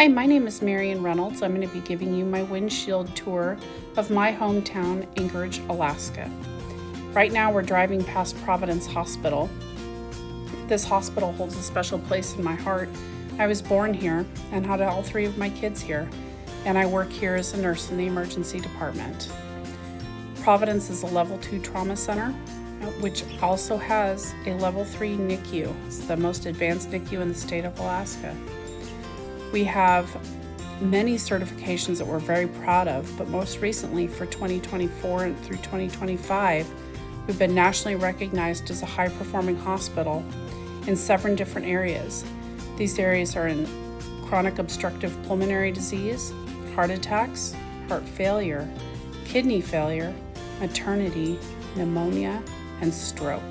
Hi, my name is Marion Reynolds. I'm going to be giving you my windshield tour of my hometown, Anchorage, Alaska. Right now we're driving past Providence Hospital. This hospital holds a special place in my heart. I was born here and had all three of my kids here, and I work here as a nurse in the emergency department. Providence is a level 2 trauma center, which also has a level 3 NICU. It's the most advanced NICU in the state of Alaska. We have many certifications that we're very proud of, but most recently for 2024 and through 2025, we've been nationally recognized as a high-performing hospital in 7 different areas. These areas are in chronic obstructive pulmonary disease, heart attacks, heart failure, kidney failure, maternity, pneumonia, and stroke.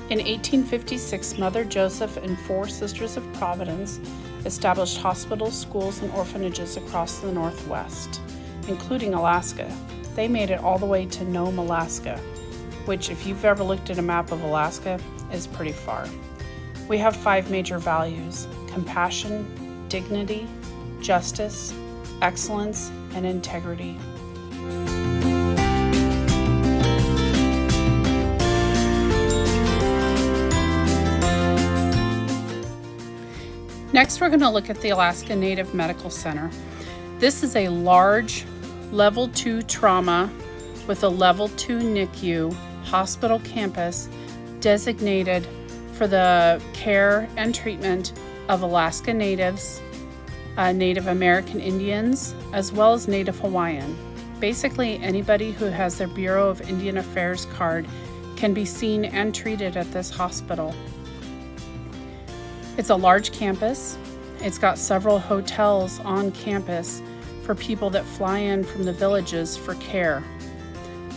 In 1856, Mother Joseph and 4 Sisters of Providence established hospitals, schools, and orphanages across the Northwest, including Alaska. They made it all the way to Nome, Alaska, which, if you've ever looked at a map of Alaska, is pretty far. We have 5 major values: compassion, dignity, justice, excellence, and integrity. Next, we're going to look at the Alaska Native Medical Center. This is a large level 2 trauma with a level 2 NICU hospital campus designated for the care and treatment of Alaska Natives, Native American Indians, as well as Native Hawaiian. Basically, anybody who has their Bureau of Indian Affairs card can be seen and treated at this hospital. It's a large campus. It's got several hotels on campus for people that fly in from the villages for care.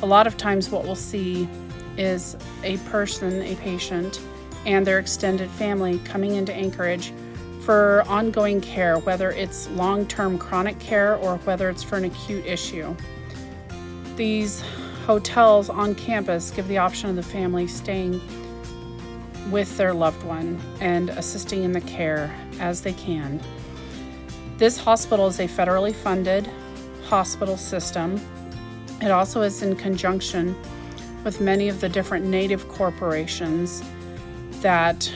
A lot of times what we'll see is a patient, and their extended family coming into Anchorage for ongoing care, whether it's long-term chronic care or whether it's for an acute issue. These hotels on campus give the option of the family staying with their loved one and assisting in the care as they can. This hospital is a federally funded hospital system. It also is in conjunction with many of the different Native corporations that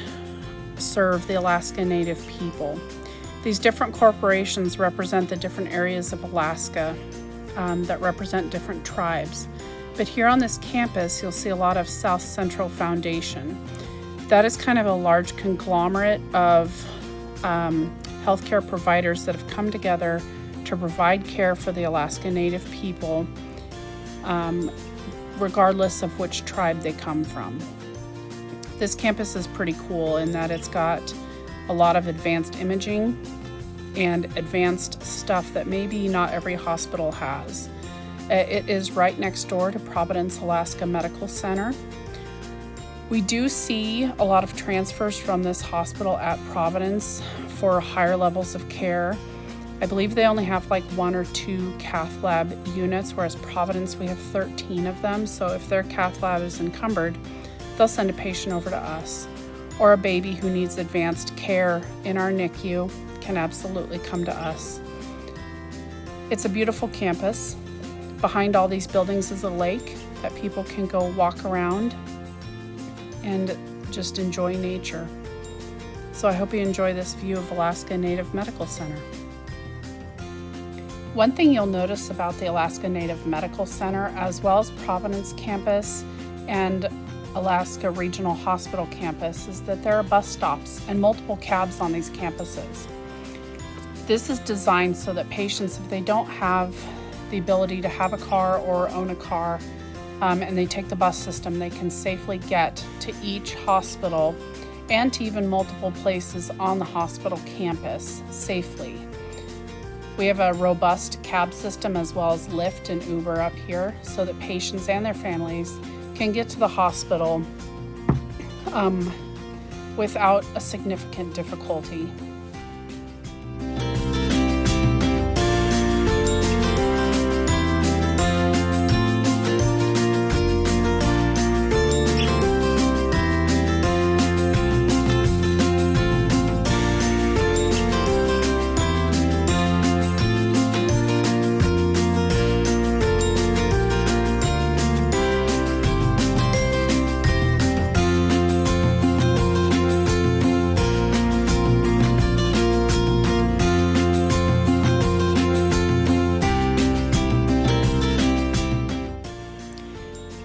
serve the Alaska Native people. These different corporations represent the different areas of Alaska that represent different tribes. But here on this campus, you'll see a lot of South Central Foundation. That is kind of a large conglomerate of healthcare providers that have come together to provide care for the Alaska Native people, regardless of which tribe they come from. This campus is pretty cool in that it's got a lot of advanced imaging and advanced stuff that maybe not every hospital has. It is right next door to Providence, Alaska Medical Center. We do see a lot of transfers from this hospital at Providence for higher levels of care. I believe they only have like 1 or 2 cath lab units, whereas Providence, we have 13 of them. So if their cath lab is encumbered, they'll send a patient over to us. Or a baby who needs advanced care in our NICU can absolutely come to us. It's a beautiful campus. Behind all these buildings is a lake that people can go walk around and just enjoy nature. So I hope you enjoy this view of Alaska Native Medical Center. One thing you'll notice about the Alaska Native Medical Center, as well as Providence campus and Alaska Regional Hospital campus, is that there are bus stops and multiple cabs on these campuses. This is designed so that patients, if they don't have the ability to have a car or own a car, and they take the bus system, they can safely get to each hospital and to even multiple places on the hospital campus safely. We have a robust cab system as well as Lyft and Uber up here so that patients and their families can get to the hospital without a significant difficulty.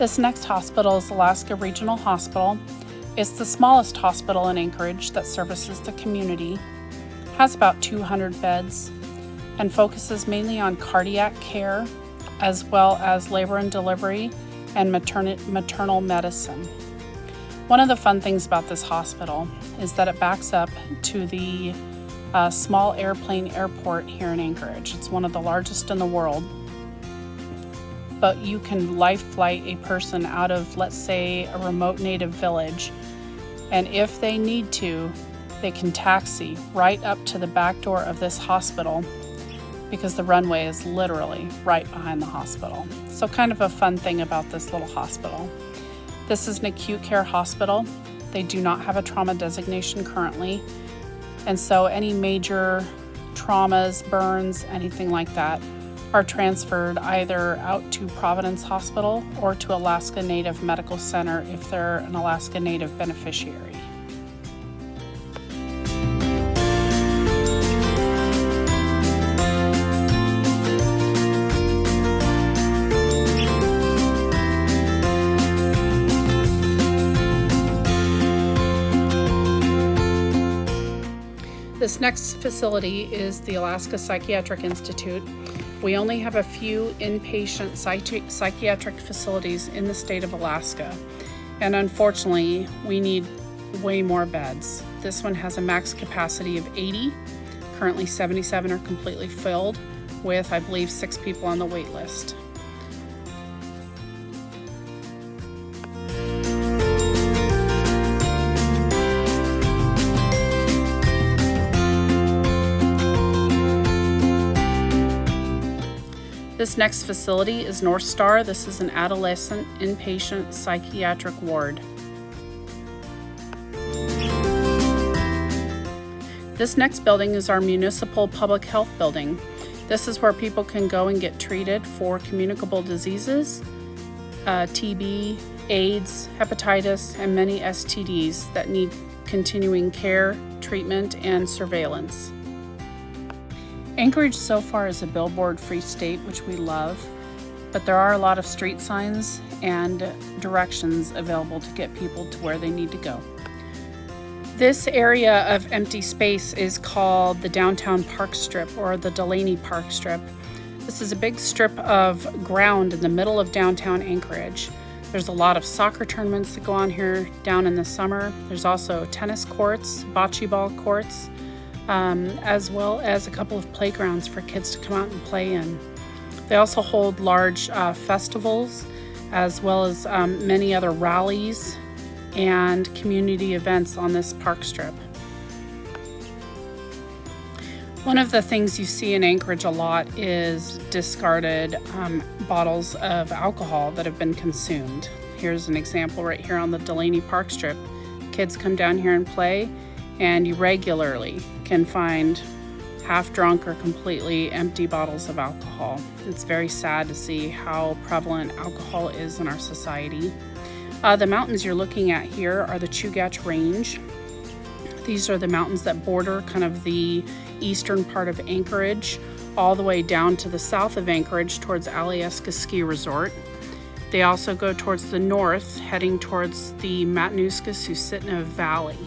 This next hospital is Alaska Regional Hospital. It's the smallest hospital in Anchorage that services the community, has about 200 beds, and focuses mainly on cardiac care, as well as labor and delivery and maternal medicine. One of the fun things about this hospital is that it backs up to the small airplane airport here in Anchorage. It's one of the largest in the world. But you can life flight a person out of, let's say, a remote native village, and if they need to, they can taxi right up to the back door of this hospital because the runway is literally right behind the hospital. So kind of a fun thing about this little hospital. This is an acute care hospital. They do not have a trauma designation currently, and so any major traumas, burns, anything like that are transferred either out to Providence Hospital or to Alaska Native Medical Center if they're an Alaska Native beneficiary. This next facility is the Alaska Psychiatric Institute. We only have a few inpatient psychiatric facilities in the state of Alaska, and unfortunately, we need way more beds. This one has a max capacity of 80. Currently, 77 are completely filled with, I believe, 6 people on the wait list. This next facility is North Star. This is an adolescent inpatient psychiatric ward. This next building is our municipal public health building. This is where people can go and get treated for communicable diseases, TB, AIDS, hepatitis, and many STDs that need continuing care, treatment, and surveillance. Anchorage so far is a billboard-free state, which we love, but there are a lot of street signs and directions available to get people to where they need to go. This area of empty space is called the Downtown Park Strip, or the Delaney Park Strip. This is a big strip of ground in the middle of downtown Anchorage. There's a lot of soccer tournaments that go on here down in the summer. There's also tennis courts, bocce ball courts, as well as a couple of playgrounds for kids to come out and play in. They also hold large festivals, as well as many other rallies and community events on this park strip. One of the things you see in Anchorage a lot is discarded bottles of alcohol that have been consumed. Here's an example right here on the Delaney Park Strip. Kids come down here and play, and you regularly can find half-drunk or completely empty bottles of alcohol. It's very sad to see how prevalent alcohol is in our society. The mountains you're looking at here are the Chugach Range. These are the mountains that border kind of the eastern part of Anchorage, all the way down to the south of Anchorage towards Alyeska Ski Resort. They also go towards the north, heading towards the Matanuska-Susitna Valley.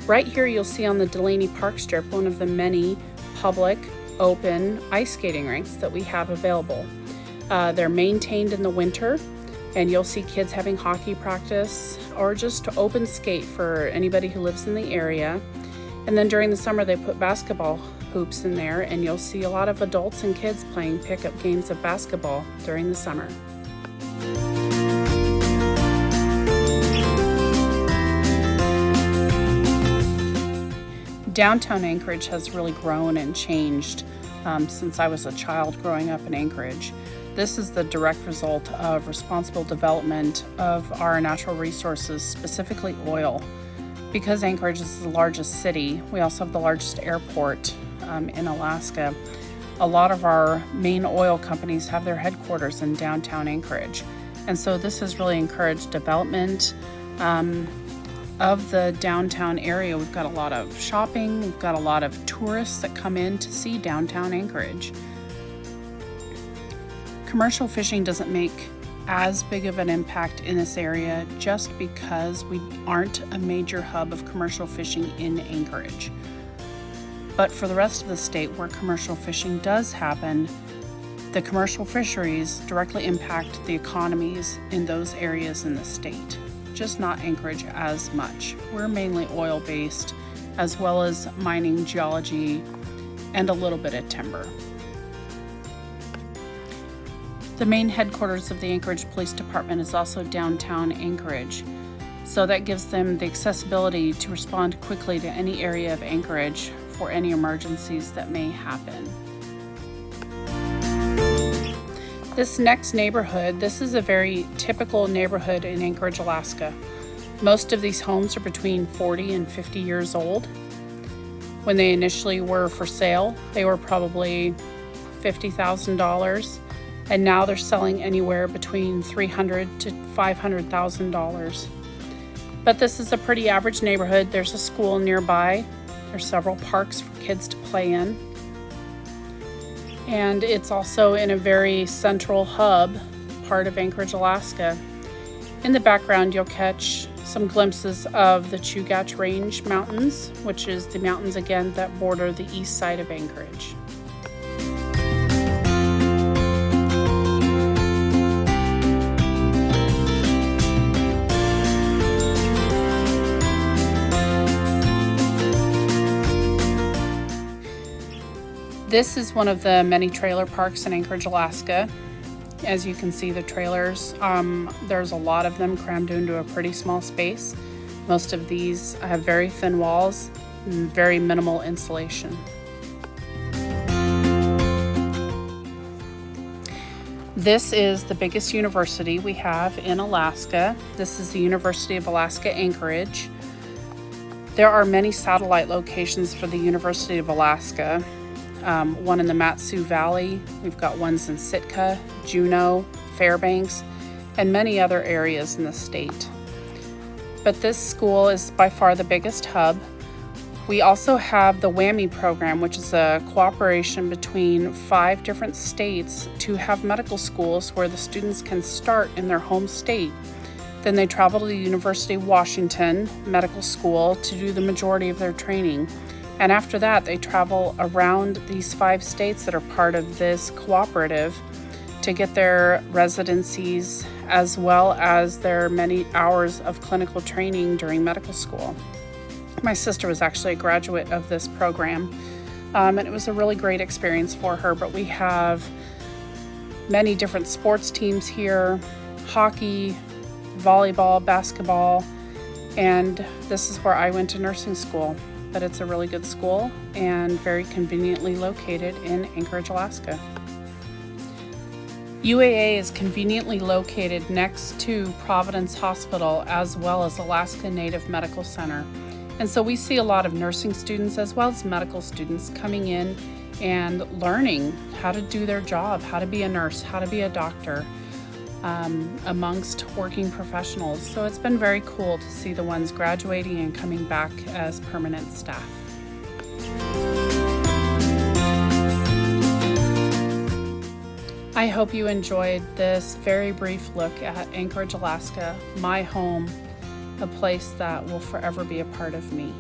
Right here you'll see on the Delaney Park Strip one of the many public, open ice skating rinks that we have available. They're maintained in the winter, and you'll see kids having hockey practice or just open skate for anybody who lives in the area. And then during the summer they put basketball hoops in there, and you'll see a lot of adults and kids playing pickup games of basketball during the summer. Downtown Anchorage has really grown and changed since I was a child growing up in Anchorage. This is the direct result of responsible development of our natural resources, specifically oil. Because Anchorage is the largest city, we also have the largest airport in Alaska. A lot of our main oil companies have their headquarters in downtown Anchorage. And so this has really encouraged development of the downtown area. We've got a lot of shopping, we've got a lot of tourists that come in to see downtown Anchorage. Commercial fishing doesn't make as big of an impact in this area just because we aren't a major hub of commercial fishing in Anchorage. But for the rest of the state where commercial fishing does happen, the commercial fisheries directly impact the economies in those areas in the state, just not Anchorage as much. We're mainly oil-based, as well as mining, geology, and a little bit of timber. The main headquarters of the Anchorage Police Department is also downtown Anchorage, so that gives them the accessibility to respond quickly to any area of Anchorage for any emergencies that may happen. This next neighborhood, this is a very typical neighborhood in Anchorage, Alaska. Most of these homes are between 40 and 50 years old. When they initially were for sale, they were probably $50,000, and now they're selling anywhere between $300,000 to $500,000. But this is a pretty average neighborhood. There's a school nearby. There's several parks for kids to play in. And it's also in a very central hub part of Anchorage, Alaska. In the background, you'll catch some glimpses of the Chugach Range Mountains, which is the mountains again that border the east side of Anchorage. This is one of the many trailer parks in Anchorage, Alaska. As you can see, the trailers, there's a lot of them crammed into a pretty small space. Most of these have very thin walls and very minimal insulation. This is the biggest university we have in Alaska. This is the University of Alaska Anchorage. There are many satellite locations for the University of Alaska. One in the Mat-Su Valley. We've got ones in Sitka, Juneau, Fairbanks, and many other areas in the state. But this school is by far the biggest hub. We also have the WWAMI program, which is a cooperation between 5 different states to have medical schools where the students can start in their home state. Then they travel to the University of Washington Medical School to do the majority of their training. And after that, they travel around these 5 states that are part of this cooperative to get their residencies as well as their many hours of clinical training during medical school. My sister was actually a graduate of this program, and it was a really great experience for her. But we have many different sports teams here, hockey, volleyball, basketball, and this is where I went to nursing school. But it's a really good school and very conveniently located in Anchorage, Alaska. UAA is conveniently located next to Providence Hospital as well as Alaska Native Medical Center. And so we see a lot of nursing students as well as medical students coming in and learning how to do their job, how to be a nurse, how to be a doctor, amongst working professionals. So it's been very cool to see the ones graduating and coming back as permanent staff. I hope you enjoyed this very brief look at Anchorage, Alaska, my home, a place that will forever be a part of me.